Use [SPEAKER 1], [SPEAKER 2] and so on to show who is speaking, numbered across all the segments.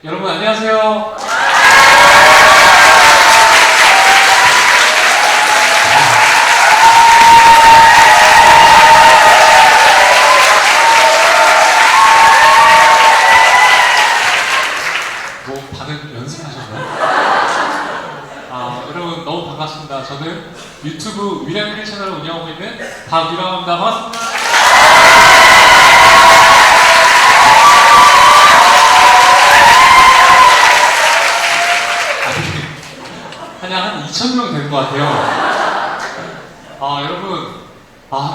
[SPEAKER 1] 여러분 안녕하세요. 뭐 반응 연습하셨나요? 여러분 너무 반갑습니다. 저는 유튜브 위량길 채널을 운영하고 있는 박유라고 합니다. 반갑습니다. 한 2,000명 된 것 같아요. 여러분,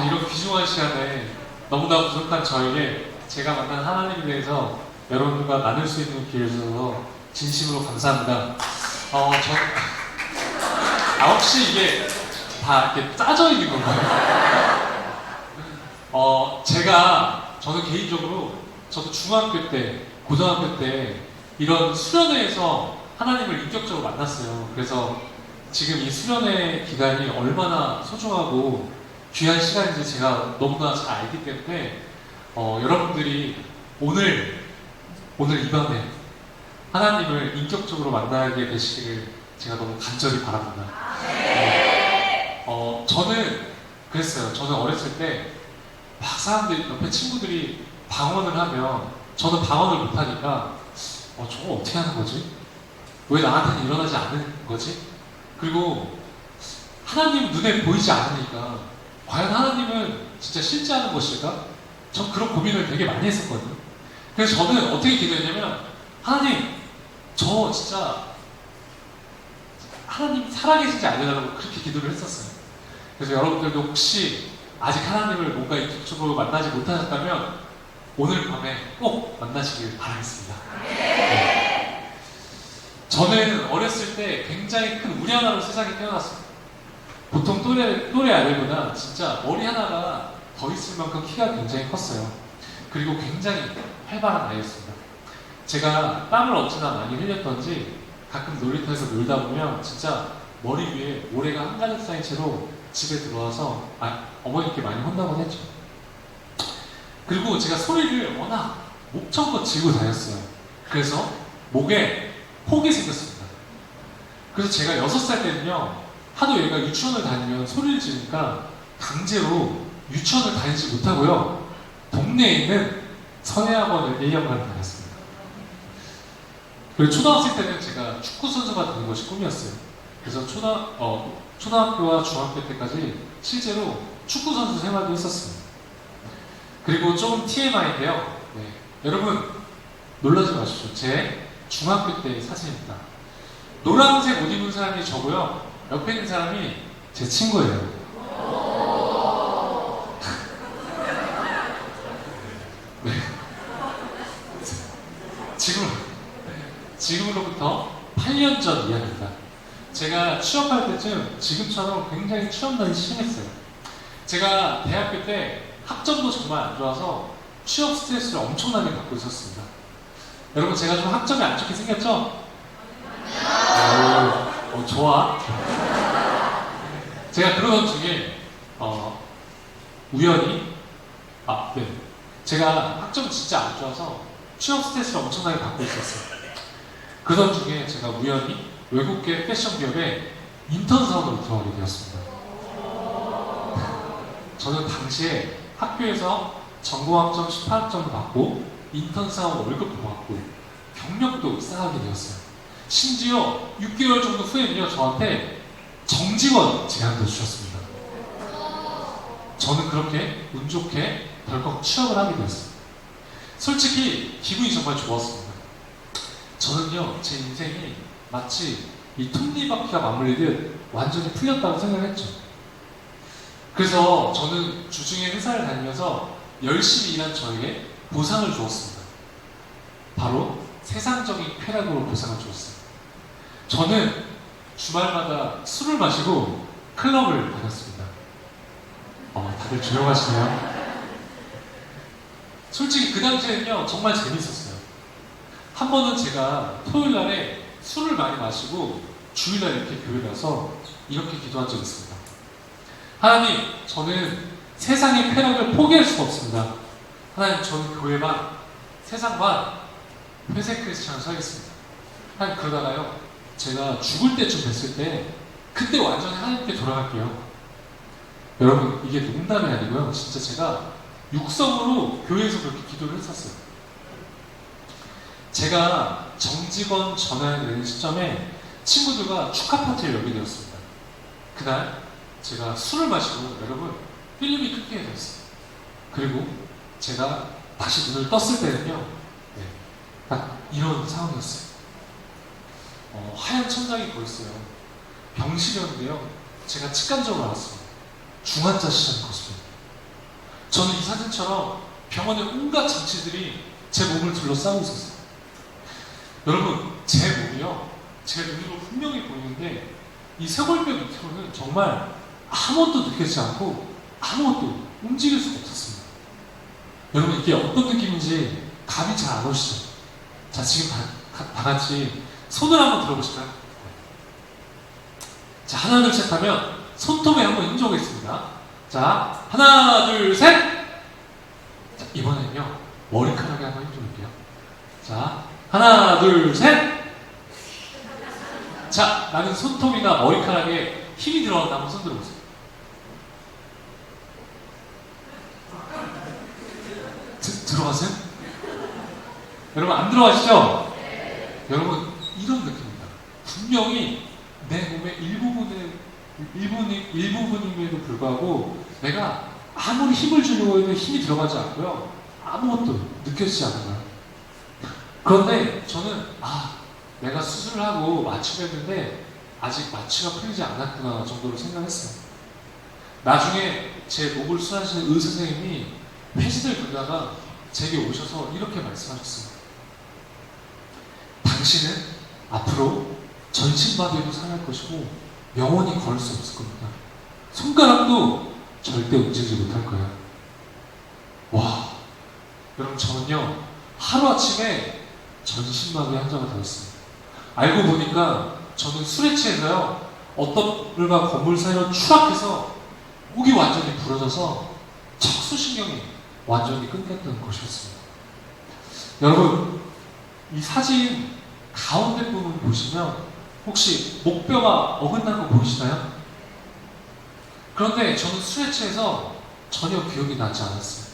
[SPEAKER 1] 이런 귀중한 시간에 너무나 부족한 저에게 제가 만난 하나님에 대해서 여러분과 나눌 수 있는 기회를 주셔서 진심으로 감사합니다. 혹시 이게 다 이렇게 짜져 있는 건가요? 저는 개인적으로, 저도 중학교 때, 고등학교 때 이런 수련회에서 하나님을 인격적으로 만났어요. 그래서 지금 이 수련회 기간이 얼마나 소중하고 귀한 시간인지 제가 너무나 잘 알기 때문에 여러분들이 오늘 이 밤에 하나님을 인격적으로 만나게 되시기를 제가 너무 간절히 바랍니다. 저는 그랬어요. 저는 어렸을 때 막 사람들, 옆에 친구들이 방언을 하면 저는 방언을 못하니까 저거 어떻게 하는 거지? 왜 나한테는 일어나지 않는 거지? 그리고 하나님 눈에 보이지 않으니까 과연 하나님은 진짜 실제하는 것일까? 전 그런 고민을 되게 많이 했었거든요. 그래서 저는 어떻게 기도했냐면 하나님, 저 진짜 하나님 살아계신지 알려달라고 그렇게 기도를 했었어요. 그래서 여러분들도 혹시 아직 하나님을 뭔가 인격적으로 만나지 못하셨다면 오늘 밤에 꼭 만나시길 바라겠습니다. 네. 저는 어렸을 때 굉장히 큰 우리 하나로 세상에 태어났습니다. 보통 또래 아이들보다 진짜 머리 하나가 더 있을 만큼 키가 굉장히 컸어요. 그리고 굉장히 활발한 아이였습니다. 제가 땀을 어찌나 많이 흘렸던지 가끔 놀이터에서 놀다 보면 진짜 머리 위에 모래가 한가득 쌓인 채로 집에 들어와서 어머니께 많이 혼나곤 했죠. 그리고 제가 소리를 워낙 목청껏 지르고 다녔어요. 그래서 목에 폭이 생겼습니다. 그래서 제가 6살 때는요, 하도 얘가 유치원을 다니면 소리를 지르니까 강제로 유치원을 다니지 못하고요, 동네에 있는 서예학원을 A학원을 다녔습니다. 그리고 초등학생 때는 제가 축구 선수가 되는 것이 꿈이었어요. 그래서 초등학교와 중학교 때까지 실제로 축구 선수 생활도 했었습니다. 그리고 조금 TMI인데요. 네. 여러분 놀라지 마십시오. 제 중학교 때 사진입니다. 노란색 옷 입은 사람이 저고요. 옆에 있는 사람이 제 친구예요. 네. 지금으로부터 8년 전 이야기입니다. 제가 취업할 때쯤 지금처럼 굉장히 취업난이 심했어요. 제가 대학교 때 학점도 정말 안 좋아서 취업 스트레스를 엄청나게 받고 있었습니다. 여러분, 제가 좀 학점이 안 좋게 생겼죠? 좋아. 제가 그러던 중에 우연히 제가 학점이 진짜 안 좋아서 취업 스트레스를 엄청나게 받고 있었어요. 그러던 중에 제가 우연히 외국계 패션 기업에 인턴 사원으로 들어가게 되었습니다. 저는 당시에 학교에서 전공학점 18학점을 받고 인턴 사원 월급도 받고 경력도 쌓아가게 되었어요. 심지어 6개월 정도 후에는요, 저한테 정직원 제안도 주셨습니다. 저는 그렇게 운 좋게 덜컥 취업을 하게 되었어요. 솔직히 기분이 정말 좋았습니다. 저는요, 제 인생이 마치 이 톱니바퀴가 맞물리듯 완전히 풀렸다고 생각했죠. 그래서 저는 주중에 회사를 다니면서 열심히 일한 저에게 보상을 주었습니다. 바로 세상적인 쾌락으로 보상을 주었어요. 저는 주말마다 술을 마시고 클럽을 다녔습니다. 다들 조용하시네요. 솔직히 그 당시에는요, 정말 재밌었어요. 한 번은 제가 토요일 날에 술을 많이 마시고 주일날 이렇게 교회 가서 이렇게 기도한 적이 있습니다. 하나님, 저는 세상의 쾌락을 포기할 수가 없습니다. 하나님, 저는 교회만, 세상만 회색 크리스찬을 살겠습니다. 한 그러다가요, 제가 죽을 때쯤 됐을 때 그때 완전히 하나님께 돌아갈게요. 여러분, 이게 농담이 아니고요. 진짜 제가 육성으로 교회에서 그렇게 기도를 했었어요. 제가 정직원 전환이 되는 시점에 친구들과 축하 파티를 열게 되었습니다. 그날 제가 술을 마시고 여러분 필름이 끊기게 되었어요. 그리고 제가 다시 눈을 떴을 때는요, 네, 딱 이런 상황이었어요. 하얀 천장이 보였어요. 병실이었는데요, 제가 직감적으로 알았습니다. 중환자실인 것입니다. 저는 이 사진처럼 병원의 온갖 장치들이 제 몸을 둘러싸고 있었어요. 여러분, 제 몸이요, 제 눈으로 분명히 보이는데 이 쇄골뼈 밑으로는 정말 아무것도 느껴지지 않고 아무것도 움직일 수가 없었습니다. 여러분, 이게 어떤 느낌인지 감이 잘 안 오시죠? 자, 지금 다 같이 손을 한번 들어보실까요? 자, 하나 둘 셋 하면 손톱에 한번 힘줘보겠습니다. 자, 하나 둘 셋! 자, 이번에는요, 머리카락에 한번 힘줘볼게요. 자, 하나 둘 셋! 자, 나는 손톱이나 머리카락에 힘이 들어간다. 한번 손 들어보세요. 들어가세요? 여러분, 안 들어가시죠? 여러분, 이런 느낌입니다. 분명히 내 몸의 일부분임에도 불구하고 내가 아무리 힘을 주려고 해도 힘이 들어가지 않고요, 아무것도 느껴지지 않아요. 그런데 저는 내가 수술을 하고 마취를 했는데 아직 마취가 풀리지 않았구나 정도로 생각했어요. 나중에 제 목을 수술하시는 의사 선생님이 폐지들 불다가 제게 오셔서 이렇게 말씀하셨습니다. 당신은 앞으로 전신마비로 살아갈 것이고 영원히 걸을 수 없을 겁니다. 손가락도 절대 움직이지 못할 거예요. 와, 여러분, 저는요, 하루아침에 전신마비 환자가 되었습니다. 알고 보니까 저는 술에 취해서요, 어떤 물과 건물 사이로 추락해서 목이 완전히 부러져서 척수신경이 완전히 끊겼던 것이었습니다. 여러분, 이 사진 가운데 부분 보시면 혹시 목뼈가 어긋난 거 보이시나요? 그런데 저는 술에 취해서 전혀 기억이 나지 않았어요.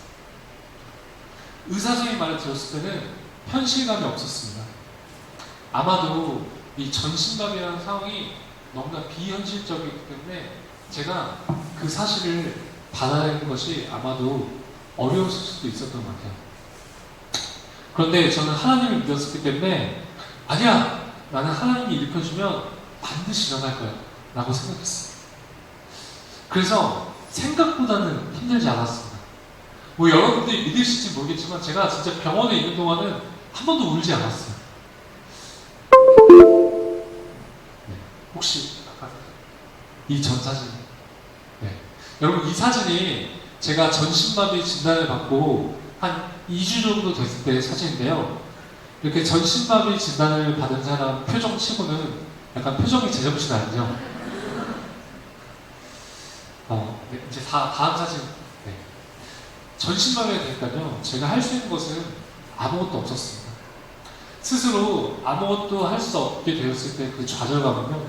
[SPEAKER 1] 의사 선생님 말을 들었을 때는 현실감이 없었습니다. 아마도 이 전신마비라는 상황이 너무나 비현실적이기 때문에 제가 그 사실을 받아내는 것이 아마도 어려웠을 수도 있었던 것 같아요. 그런데 저는 하나님을 믿었기 때문에 아니야, 나는 하나님이 일으켜주면 반드시 일어날 거야 라고 생각했어요. 그래서 생각보다는 힘들지 않았습니다. 뭐 여러분들이 믿으실지 모르겠지만 제가 진짜 병원에 있는 동안은 한 번도 울지 않았어요. 네. 혹시 이 전 사진, 네. 여러분, 이 사진이 제가 전신마비 진단을 받고 한 2주 정도 됐을 때의 사진인데요. 이렇게 전신마비 진단을 받은 사람 표정 치고는 약간 표정이 제정신 아니죠? 네, 이제 다음 사진. 네. 전신마비가 되니까요, 제가 할 수 있는 것은 아무것도 없었습니다. 스스로 아무것도 할 수 없게 되었을 때 그 좌절감은요,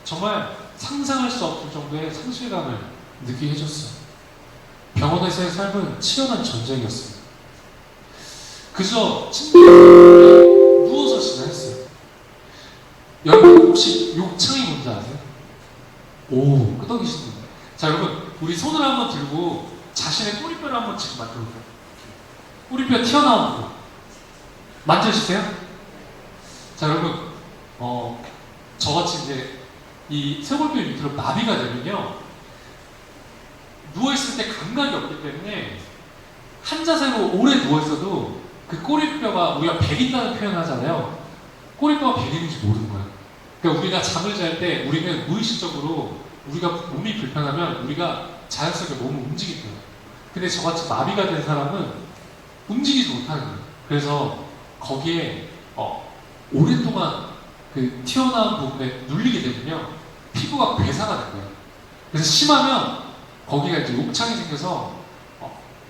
[SPEAKER 1] 정말 상상할 수 없을 정도의 상실감을 느끼게 해줬어요. 병원에서의 삶은 치열한 전쟁이었습니다. 그저 침대에 누워서 지나했어요. 여러분, 혹시 욕창이 뭔지 아세요? 오, 끄덕이시는 분. 자, 여러분, 우리 손을 한번 들고 자신의 꼬리뼈를 한번 지금 만들어볼까요? 꼬리뼈 튀어나온 부분 만져주세요. 자, 여러분, 저같이 이제 이 쇄골뼈 밑으로 마비가 되면요, 누워있을 때 감각이 없기 때문에 한 자세로 오래 누워있어도 그 꼬리뼈가, 우리가 베긴다는 표현을 하잖아요. 꼬리뼈가 베기는지 모르는 거예요. 그러니까 우리가 잠을 잘 때 우리는 무의식적으로 우리가 몸이 불편하면 우리가 자연스럽게 몸을 움직일 거예요. 근데 저같이 마비가 된 사람은 움직이지 못하는 거예요. 그래서 거기에 오랫동안 그 튀어나온 부분에 눌리게 되면요, 피부가 괴사가 된 거예요. 그래서 심하면 거기가 이제 욕창이 생겨서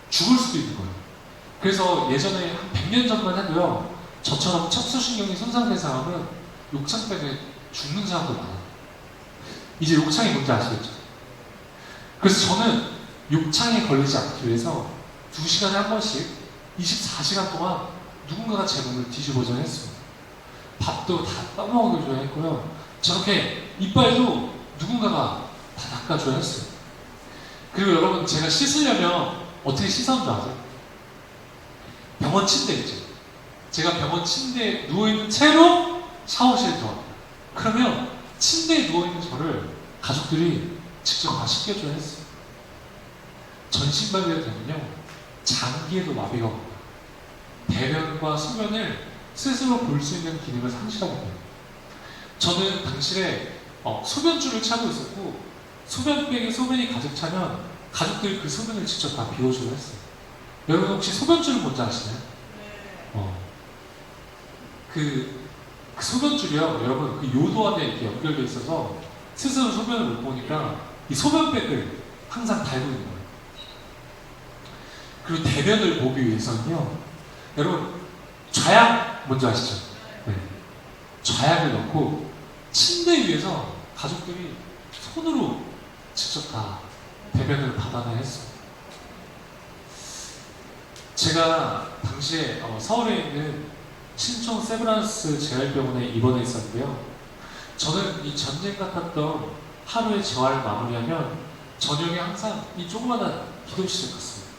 [SPEAKER 1] 죽을 수도 있는 거예요. 그래서 예전에 한 100년 전만 해도요, 저처럼 척수신경이 손상된 사람은 욕창 때문에 죽는 사람도 많아요. 이제 욕창이 뭔지 아시겠죠? 그래서 저는 욕창에 걸리지 않기 위해서 2시간에 한 번씩 24시간 동안 누군가가 제 몸을 뒤집어져 했어요. 밥도 다 떠먹여줘야 했고요. 저렇게 이빨도 누군가가 다 닦아줘야 했어요. 그리고 여러분, 제가 씻으려면 어떻게 씻었는지 아세요? 병원 침대 있죠? 제가 병원 침대에 누워있는 채로 샤워실에 들어갑니다. 그러면 침대에 누워있는 저를 가족들이 직접 다 씻겨줘야 했어요. 전신마비가 되면요, 장기에도 마비가 옵니다. 대변과 소변을 스스로 볼 수 있는 기능을 상실하게 돼요. 저는 당시에 소변줄을 차고 있었고, 소변백에 소변이 가득 차면 가족들이 그 소변을 직접 다 비워주려 했어요. 여러분 혹시 소변줄을 뭔지 아시나요? 그 소변줄이요, 여러분, 그 요도 안에 이렇게 연결되어 있어서 스스로 소변을 못 보니까 이 소변백을 항상 달고 있는 거예요. 그리고 대변을 보기 위해서는요, 여러분, 좌약 뭔지 아시죠? 네. 좌약을 넣고 침대 위에서 가족들이 손으로 직접 다 대변을 받아내야 했어요. 제가 당시에 서울에 있는 신촌 세브란스 재활병원에 입원해 있었는데요. 저는 이 전쟁 같았던 하루의 재활을 마무리하면 저녁에 항상 이 조그마한 기도실을 갔습니다.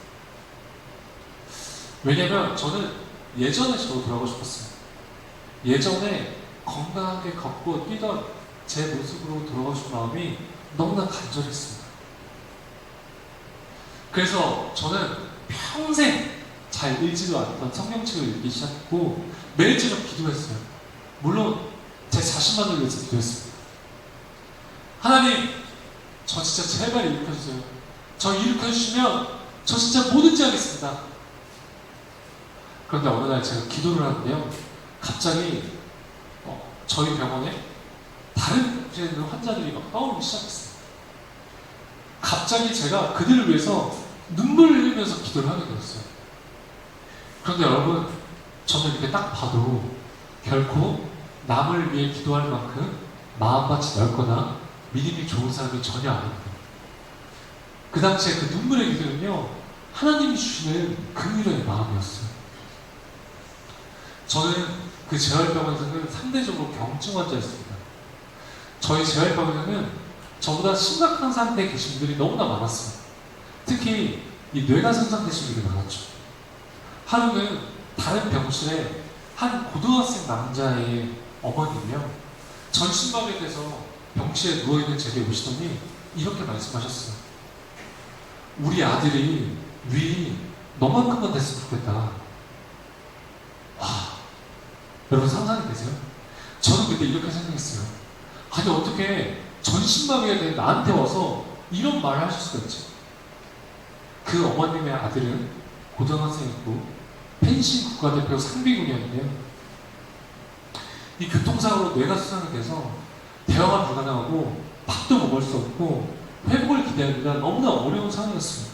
[SPEAKER 1] 왜냐면 저는 예전에 저도 돌아가고 싶었어요. 예전에 건강하게 걷고 뛰던 제 모습으로 돌아가고 싶은 마음이 너무나 간절했습니다. 그래서 저는 평생 잘 읽지도 않았던 성경책을 읽기 시작했고 매일 저녁 기도했어요. 물론 제 자신만을 위해서 기도했습니다. 하나님, 저 진짜 제발 일으켜주세요. 저 일으켜주시면 저 진짜 뭐든지 하겠습니다. 그런데 어느 날 제가 기도를 하는데요, 갑자기 저희 병원에 다른 병실에 있는 환자들이 막 떠오르기 시작했어요. 갑자기 제가 그들을 위해서 눈물을 흘리면서 기도를 하게 되었어요. 그런데 여러분, 저는 이렇게 딱 봐도 결코 남을 위해 기도할 만큼 마음밭이 넓거나 믿음이 좋은 사람이 전혀 아닙니다. 그 당시에 그 눈물의 기도는요, 하나님이 주시는 그 위로의 마음이었어요. 저는 그 재활병원에서는 상대적으로 경증 환자였습니다. 저희 재활병원에는 저보다 심각한 상태에 계신 분들이 너무나 많았어요. 특히 이 뇌가 손상되신 분들이 많았죠. 하루는 다른 병실에 한 고등학생 남자의 어머니며 전신마비에 대해서 병실에 누워있는 제게 오시더니 이렇게 말씀하셨어요. 우리 아들이 위 너만큼만 됐으면 좋겠다. 와, 여러분 상상이 되세요? 저는 그때 이렇게 생각했어요. 아니 어떻게 전신마비가 된 나한테 와서 이런 말을 하실 수가 있지? 그 어머님의 아들은 고등학생이고 펜싱 국가대표 상비군이었는데요. 이 교통사고로 뇌가 수상이 돼서 대화가 불가능하고 밥도 먹을 수 없고 회복을 기다리기가 너무나 어려운 상황이었습니다.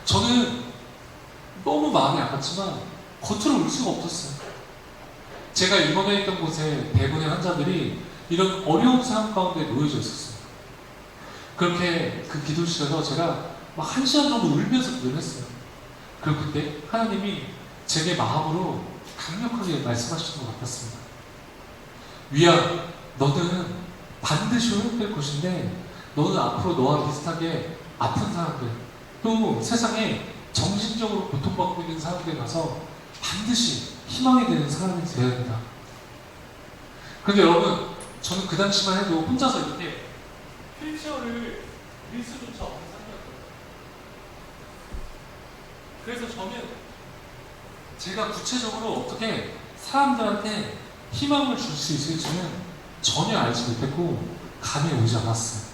[SPEAKER 1] 저는 너무 마음이 아팠지만 겉으로 울 수가 없었어요. 제가 입원해 있던 곳에 대부분의 환자들이 이런 어려운 상황 가운데 놓여져 있었어요. 그렇게 그 기도실에서 제가 막 1시간 정도 울면서 기도를 했어요. 그리고 그때 하나님이 제게 마음으로 강력하게 말씀하시는 것 같았습니다. 위야, 너는 반드시 회복될 것인데 너는 앞으로 너와 비슷하게 아픈 사람들, 또 세상에 정신적으로 고통받고 있는 사람들에 가서 반드시 희망이 되는 사람이 되어야 된다. 그런데 여러분, 저는 그 당시만 해도 혼자서 이렇게 휠체어를 밀 수조차 없는 상태였거든요. 그래서 저는 제가 구체적으로 어떻게 사람들한테 희망을 줄 수 있을지는 전혀 알지 못했고 감이 오지 않았어요.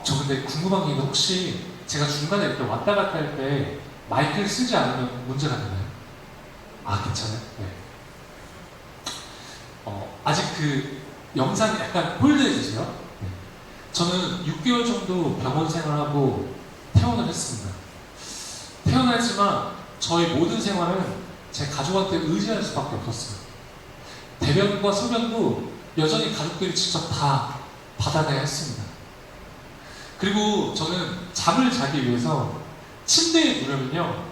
[SPEAKER 1] 저 근데 궁금한 게 있는데 혹시 제가 중간에 이렇게 왔다 갔다 할 때 마이크를 쓰지 않으면 문제가 되나요? 아, 괜찮아요? 네. 아직 그 영상이 약간 홀드해주세요. 네. 저는 6개월 정도 병원 생활하고 퇴원을 했습니다. 퇴원했지만 저의 모든 생활은 제 가족한테 의지할 수밖에 없었어요. 대변과 소변도 여전히 가족들이 직접 다 받아내야 했습니다. 그리고 저는 잠을 자기 위해서 침대에 누우면요,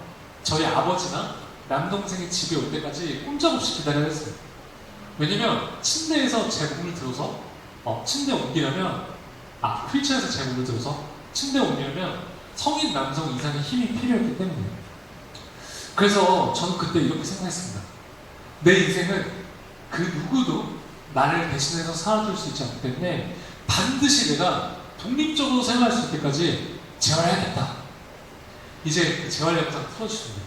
[SPEAKER 1] 저희 아버지나 남동생이 집에 올 때까지 꼼짝없이 기다려야 했어요. 왜냐면 침대에서 제 몸을 들어서 침대에 옮기려면 휠체어에서 제 몸을 들어서 침대에 옮기려면 성인 남성 이상의 힘이 필요했기 때문이에요. 그래서 저는 그때 이렇게 생각했습니다. 내 인생은 그 누구도 나를 대신해서 살아줄 수 있지 않기 때문에 반드시 내가 독립적으로 생활할 수 있을 때까지 재활해야겠다. 이제 그 재활 영상 틀어주십니다.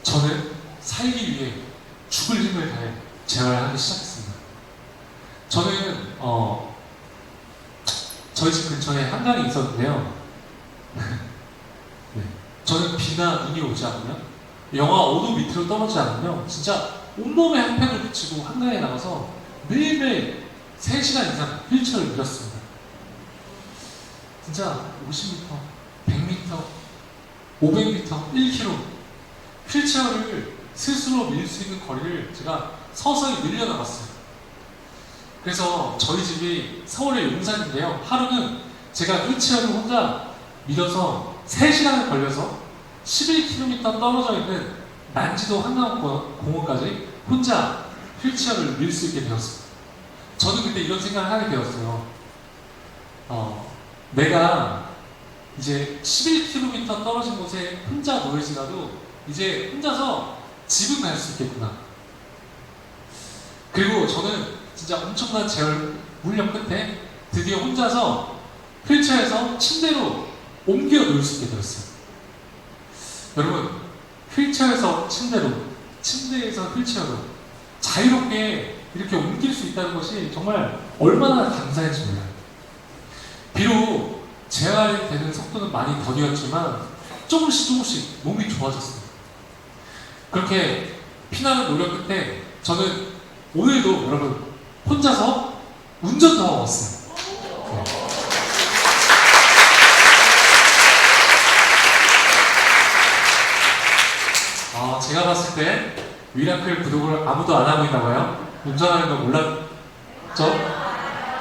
[SPEAKER 1] 저는 살기 위해 죽을 힘을 다해 재활하기 시작했습니다. 저는 저희 집 근처에 한강이 있었는데요. 네. 저는 비나 눈이 오지 않으면, 영하 5도 밑으로 떨어지지 않으면 진짜 온몸에 핫팩을 붙이고 한강에 나가서 매일매일 3시간 이상 휠체어를 밀었습니다. 진짜 50m, 100m, 500m, 1km 휠체어를 스스로 밀 수 있는 거리를 제가 서서히 늘려나갔어요. 그래서 저희 집이 서울의 용산인데요. 하루는 제가 휠체어를 혼자 밀어서 3시간을 걸려서 11km 떨어져 있는 난지도 한강공원까지 혼자 휠체어를 밀 수 있게 되었습니다. 저는 그때 이런 생각을 하게 되었어요. 내가 이제 11km 떨어진 곳에 혼자 놓여지라도 이제 혼자서 집은 갈 수 있겠구나. 그리고 저는 진짜 엄청난 재활 훈련 끝에 드디어 혼자서 휠체어에서 침대로 옮겨 놓을 수 있게 되었어요. 여러분, 휠체어에서 침대로, 침대에서 휠체어로 자유롭게 이렇게 옮길 수 있다는 것이 정말 얼마나 감사한지 몰라요. 비록 재활이 되는 속도는 많이 더디었지만 조금씩 몸이 좋아졌습니다. 그렇게 피나는 노력 끝에 저는 오늘도 여러분 혼자서 운전도 하고 왔어요. 네. 제가 봤을 때 미라클 구독을 아무도 안 하고 있나 봐요. 운전하는 거 몰랐죠?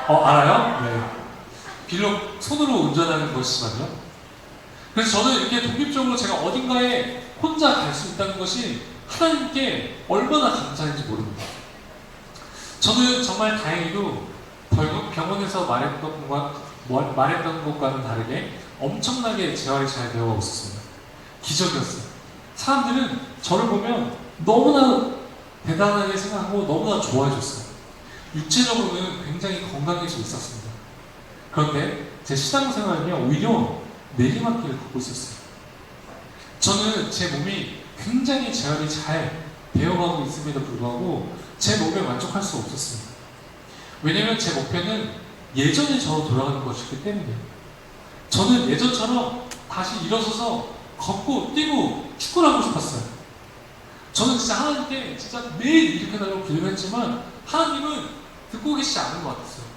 [SPEAKER 1] 알아요? 네. 비록 손으로 운전하는 것이지만요. 그래서 저는 이렇게 독립적으로 제가 어딘가에 혼자 갈 수 있다는 것이 하나님께 얼마나 감사한지 모릅니다. 저는 정말 다행히도 병원에서 말했던 것과는 다르게 엄청나게 재활이 잘 되어 있었습니다. 기적이었어요. 사람들은 저를 보면 너무나 대단하게 생각하고 너무나 좋아해줬어요. 육체적으로는 굉장히 건강해져 있었습니다. 그런데 제 신앙생활은요, 오히려 내리막길을 걷고 있었어요. 저는 제 몸이 굉장히 재활이 잘 되어가고 있음에도 불구하고 제 몸에 만족할 수 없었습니다. 왜냐면 제 목표는 예전에 저로 돌아가는 것이기 때문이에요. 저는 예전처럼 다시 일어서서 걷고 뛰고 축구를 하고 싶었어요. 저는 진짜 하나님께 진짜 매일 이렇게 달라고 기도했지만 하나님은 듣고 계시지 않은 것 같았어요.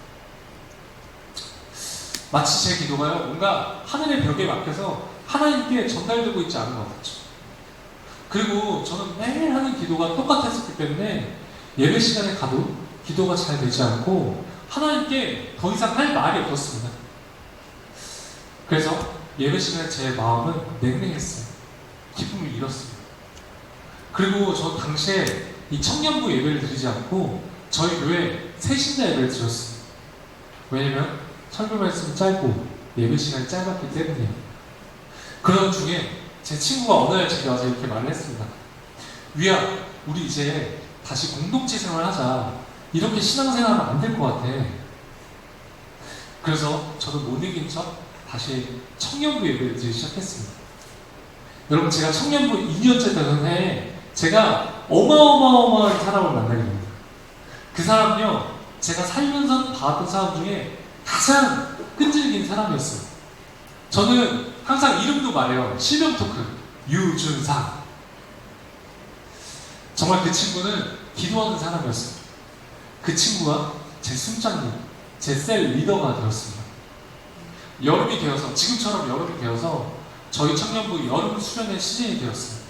[SPEAKER 1] 마치 제 기도가요, 뭔가 하늘의 벽에 막혀서 하나님께 전달되고 있지 않은 것 같죠. 그리고 저는 매일 하는 기도가 똑같았기 때문에 예배 시간에 가도 기도가 잘 되지 않고 하나님께 더 이상 할 말이 없었습니다. 그래서 예배 시간에 제 마음은 냉랭했어요. 기쁨을 잃었습니다. 그리고 저 당시에 이 청년부 예배를 드리지 않고 저희 교회 새신자 예배를 드렸어요. 왜냐면 설교 말씀이 짧고 예배 시간이 짧았기 때문이에요. 그런 중에 제 친구가 어느 날 제게 와서 이렇게 말을 했습니다. 위야, 우리 이제 다시 공동체 생활하자. 이렇게 신앙생활하면 안 될 것 같아. 그래서 저도 못 이긴 척 다시 청년부 예배를 드리기 시작했습니다. 여러분, 제가 청년부 2년째 되는 해에 제가 어마어마한 사람을 만나게 됩니다. 그 사람은요, 제가 살면서 봤던 사람 중에 가장 끈질긴 사람이었어요. 저는 항상 이름도 말해요. 실명 토크, 유준상. 정말 그 친구는 기도하는 사람이었어요. 그 친구가 제 순장님, 제 셀 리더가 되었습니다. 여름이 되어서, 지금처럼 여름이 되어서 저희 청년부 여름 수련회 시즌이 되었어요.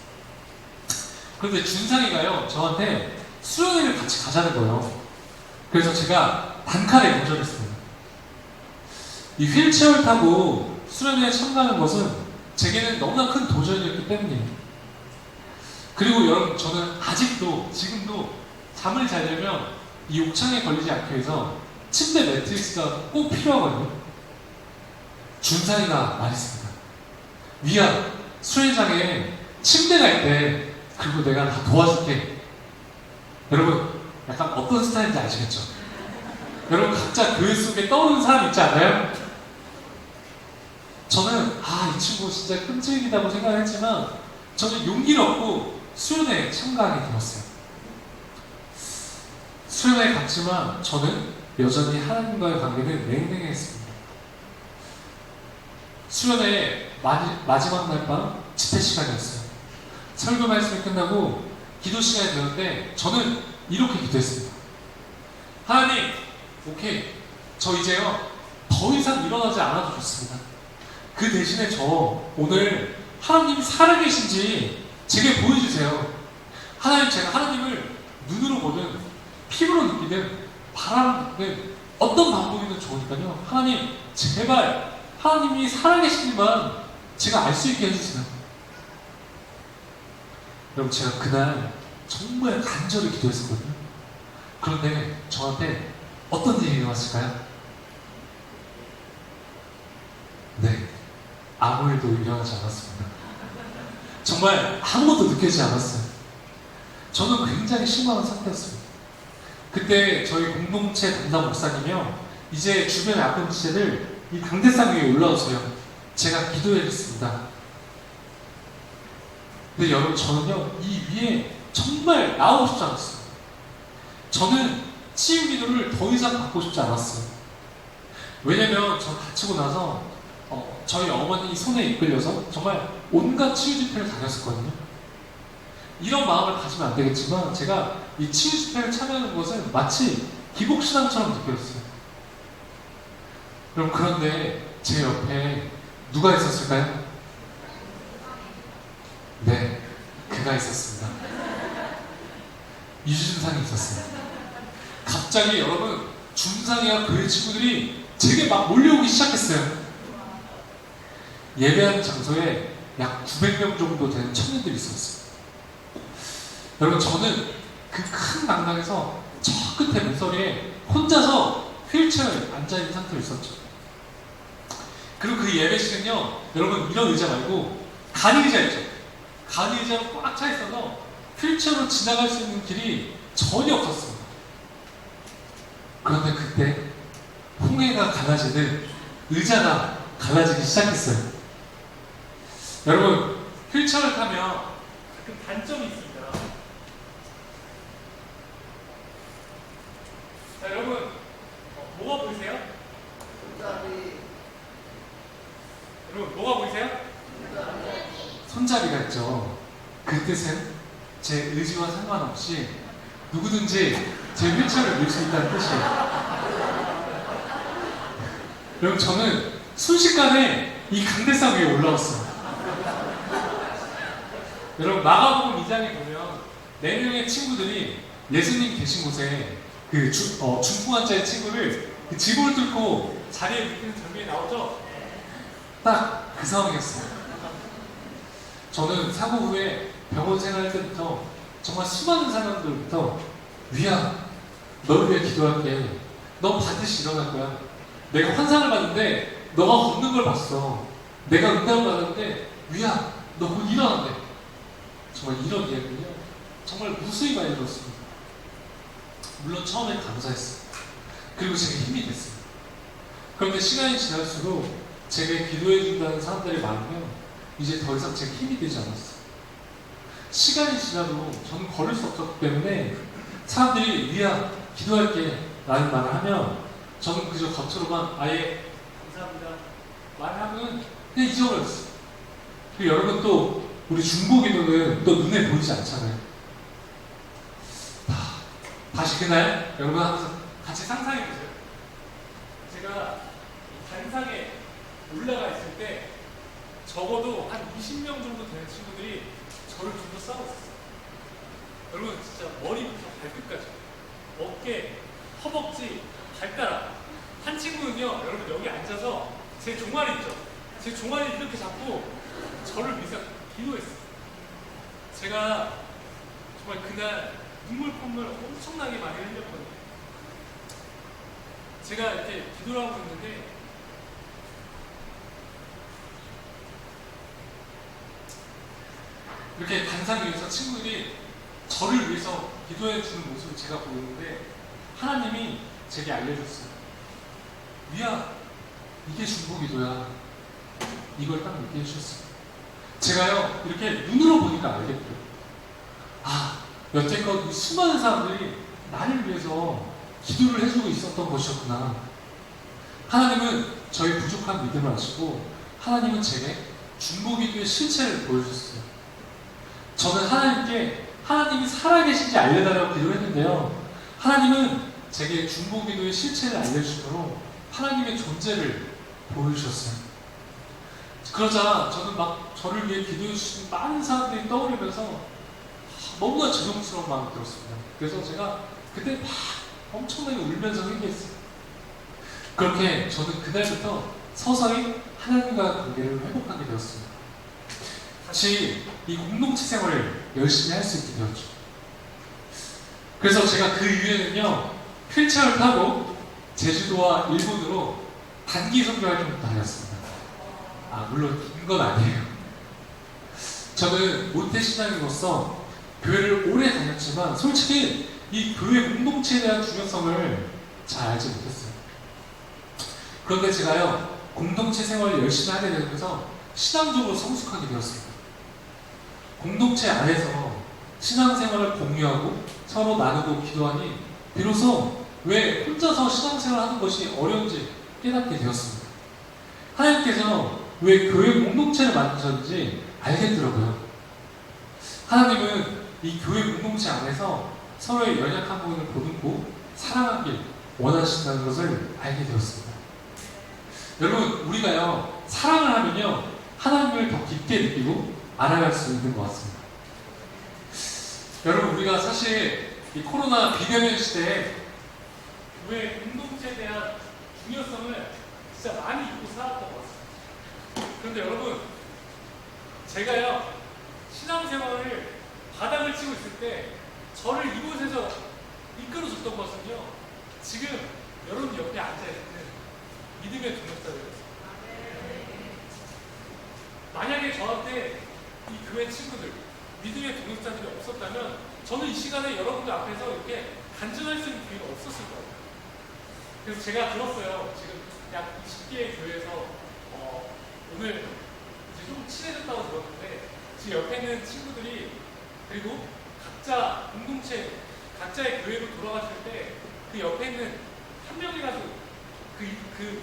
[SPEAKER 1] 그런데 준상이가요, 저한테 수련회를 같이 가자는 거예요. 그래서 제가 단칼에 거절했습니다. 이 휠체어를 타고 수련회에 참가하는 것은 제게는 너무나 큰 도전이었기 때문이에요. 그리고 여러분, 저는 아직도, 지금도 잠을 자려면 이 욕창에 걸리지 않기 위해서 침대 매트리스가 꼭 필요하거든요. 준상이가 말했습니다. 위야, 수련장에 침대가 있대. 그리고 내가 다 도와줄게. 여러분, 약간 어떤 스타일인지 아시겠죠? 여러분, 각자 교회 속에 떠오르는 사람 있지 않아요? 저는 이 친구 진짜 끈질기다고 생각을 했지만 저는 용기를 얻고 수련회에 참가하게 되었어요. 수련회에 갔지만 저는 여전히 하나님과의 관계는 냉랭했습니다. 수련회의 마지막 날 밤 집회 시간이었어요. 설교 말씀이 끝나고 기도 시간이 되었는데 저는 이렇게 기도했습니다. 하나님, 오케이, 저 이제요 더 이상 일어나지 않아도 좋습니다. 그 대신에 저 오늘 하나님이 살아계신지 제게 보여주세요. 하나님, 제가 하나님을 눈으로 보든 피부로 느끼든 바람으로 느끼든 어떤 방법이든 좋으니까요, 하나님 제발 하나님이 살아계시지만 제가 알 수 있게 해주세요. 여러분, 제가 그날 정말 간절히 기도했었거든요. 그런데 저한테 어떤 일이 일어났을까요? 네, 아무 일도 일어나지 않았습니다. 정말 아무것도 느껴지지 않았어요. 저는 굉장히 실망한 상태였습니다. 그때 저희 공동체 담당 목사님이요, 이제 주변의 아픈 지체들 이 강대상 위에 올라오세요. 제가 기도해드렸습니다. 근데 여러분, 저는요 이 위에 정말 나오고 싶지 않았어요. 저는 치유 기도를 더 이상 받고 싶지 않았어요. 왜냐면 저 다치고 나서 저희 어머니 손에 이끌려서 정말 온갖 치유 집회를 다녔었거든요. 이런 마음을 가지면 안 되겠지만 제가 이 치유 집회를 참여하는 것은 마치 기복신앙처럼 느껴졌어요. 그럼 그런데 제 옆에 누가 있었을까요? 네, 그가 있었습니다. 유준상이 있었어요. 갑자기 여러분, 준상이와 그의 친구들이 제게 막 몰려오기 시작했어요. 예배하는 장소에 약 900명 정도 되는 청년들이 있었어요. 여러분, 저는 그 큰 강당에서 저 끝에 문서리에 혼자서 휠체어에 앉아있는 상태로 있었죠. 그리고 그 예배실은요, 여러분, 이런 의자 말고 간이의자 있죠. 간이의자로 꽉 차 있어서 휠체어로 지나갈 수 있는 길이 전혀 없었습니다. 그런데 그때 홍해가 갈라지듯 의자가 갈라지기 시작했어요. 여러분, 휠체어를 타면 가끔 단점이 있습니다. 자, 여러분, 뭐가 보이세요? 여러분, 뭐가 보이세요? 손잡이가 있죠. 그 뜻은 제 의지와 상관없이 누구든지 제 휠체어를 밀 수 있다는 뜻이에요. 여러분, 저는 순식간에 이 강대상 위에 올라왔어요. 여러분, 마가복음 2장에 보면 4명의 친구들이 예수님 계신 곳에 그 중풍환자의 친구를 그 지붕을 뚫고 자리에 눕히는 장면이 나오죠? 딱 그 상황이었어요. 저는 사고 후에 병원 생활할 때부터 정말 수많은 사람들부터 위야, 너를 위해 기도할게. 너 반드시 일어날 거야. 내가 환상을 봤는데 너가 걷는 걸 봤어. 내가 응답을 받았는데 위야, 너 곧 일어난대. 정말 이런 이야기는요, 정말 무수히 많이 들었습니다. 물론 처음엔 감사했어요. 그리고 제게 힘이 됐어요. 그런데 시간이 지날수록 제게 기도해준다는 사람들이 많으면 이제 더 이상 제게 힘이 되지 않았어요. 시간이 지나도 저는 걸을 수 없었기 때문에 사람들이 위야, 기도할게 라는 말을 하면 저는 그저 겉으로만 아예 감사합니다 말하면 그냥 잊어버렸어요. 그리고 여러분, 또 우리 중보기도는 또 눈에 보이지 않잖아요. 다시 그날 여러분 항상 같이 상상해보세요. 제가 단상에 올라가 있을 때 적어도 한 20명 정도 되는 친구들이 저를 둘러싸고 있었어요.
[SPEAKER 2] 여러분 진짜 머리부터 발끝까지, 어깨, 허벅지, 발가락. 한 친구는요, 여러분 여기 앉아서 제 종아리 있죠? 제 종아리 이렇게 잡고 저를 위해서 기도했어요. 제가 정말 그날 눈물 콧물 엄청나게 많이 흘렸거든요. 제가 이렇게 기도를 하고 있는데
[SPEAKER 1] 이렇게 단상 위에서 친구들이 저를 위해서 기도해 주는 모습을 제가 보였는데 하나님이 제게 알려줬어요. 위야, 이게 중보기도야. 이걸 딱 느끼게 해주셨어요. 제가요, 이렇게 눈으로 보니까 알겠더라고요. 아, 여태껏 이 수많은 사람들이 나를 위해서 기도를 해주고 있었던 것이었구나. 하나님은 저희 부족한 믿음을 아시고 하나님은 제게 중보기도의 실체를 보여주셨어요. 저는 하나님께 하나님이 살아계신지 알려달라고 기도했는데요. 하나님은 제게 중보기도의 실체를 알려주시도록 하나님의 존재를 보여주셨어요. 그러자 저는 막 저를 위해 기도해주신 많은 사람들이 떠오르면서 너무나 죄송스러운 마음이 들었습니다. 그래서 제가 그때 막 엄청나게 울면서 회개했어요. 그렇게 저는 그날부터 서서히 하나님과 관계를 회복하게 되었습니다. 다시 이 공동체 생활을 열심히 할 수 있게 되었죠. 그래서 제가 그 이후에는요, 휠체어를 타고 제주도와 일본으로 단기 선교 활동을 다녔습니다. 아, 물론 긴 건 아니에요. 저는 모태신앙인으로서 교회를 오래 다녔지만 솔직히 이 교회 공동체에 대한 중요성을 잘 알지 못했어요. 그런데 제가요, 공동체 생활을 열심히 하게 되면서 신앙적으로 성숙하게 되었습니다. 공동체 안에서 신앙생활을 공유하고 서로 나누고 기도하니 비로소 왜 혼자서 신앙생활을 하는 것이 어려운지 깨닫게 되었습니다. 하나님께서 왜 교회 공동체를 만드셨는지 알겠더라고요. 하나님은 이 교회 공동체 안에서 서로의 연약한 부분을 보듬고 사랑하길 원하신다는 것을 알게 되었습니다. 여러분, 우리가요, 사랑을 하면요, 하나님을 더 깊게 느끼고 알아갈 수 있는 것 같습니다. 여러분, 우리가 사실 이 코로나 비대면 시대에
[SPEAKER 2] 교회 공동체에 대한 중요성을 진짜 많이 잊고 살았던 것 같습니다. 그런데 여러분, 제가요, 신앙생활을 바닥을 치고 있을 때 저를 이곳에서 이끌어줬던 것은요, 지금 여러분 옆에 앉아있는 믿음의 동역자들이었습니다. 만약에 저한테 이 교회 친구들, 믿음의 동역자들이 없었다면 저는 이 시간에 여러분들 앞에서 이렇게 간증할 수 있는 기회가 없었을 거예요. 그래서 제가 들었어요. 지금 약 20개의 교회에서 오늘 이제 좀 친해졌다고 들었는데 지금 옆에 있는 친구들이 그리고 각자 공동체, 각자의 교회로 돌아가실 때 그 옆에 있는 한 명이라도 그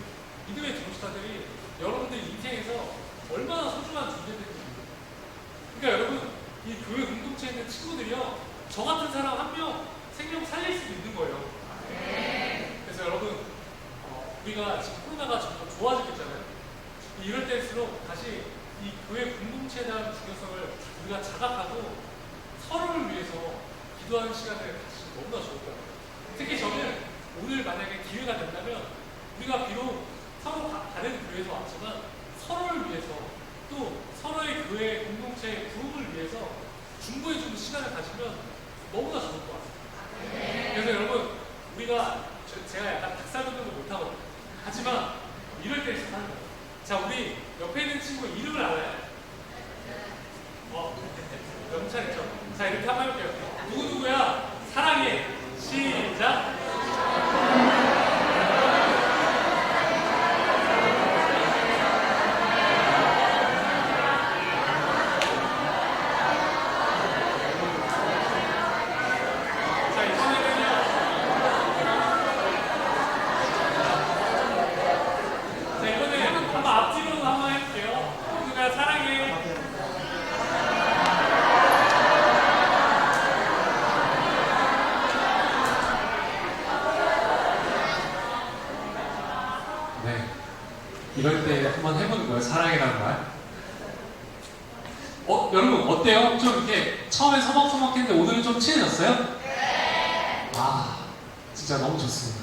[SPEAKER 2] 믿음의 동역자들이 여러분들 인생에서 얼마나 소중한 존재들인지. 그러니까 여러분, 이 교회 공동체에 있는 친구들이요, 저 같은 사람 한 명 생명 살릴 수도 있는 거예요. 그래서 여러분, 우리가 지금 코로나가 점점 좋아지겠잖아요. 이럴 때일수록 다시 이 교회 공동체에 대한 중요성을 우리가 자각하고 서로를 위해서 기도하는 시간을 가지면 너무나 좋을 것 같아요. 특히 저는 오늘 만약에 기회가 된다면 우리가 비록 서로 다른 교회에서 왔지만 서로를 위해서 또 서로의 교회 공동체의 부흥을 위해서 중보해주는 시간을 가지면 너무나 좋을 것 같습니다. 그래서 여러분, 우리가 제가 약간 닭살돋는 거 못하거든요. 하지만 이럴 때 하는 거예요. 자, 우리 옆에 있는 친구 이름을 알아요? 명찰 있죠? 자, 이렇게 한번 해볼게요. 누구누구야? 사랑해. 시작!
[SPEAKER 1] 이럴 때 한번 해보는 거예요. 사랑이라는 말. 여러분 어때요? 좀 이렇게 처음에 서먹서먹했는데 오늘은 좀 친해졌어요? 네. 아, 진짜 너무 좋습니다.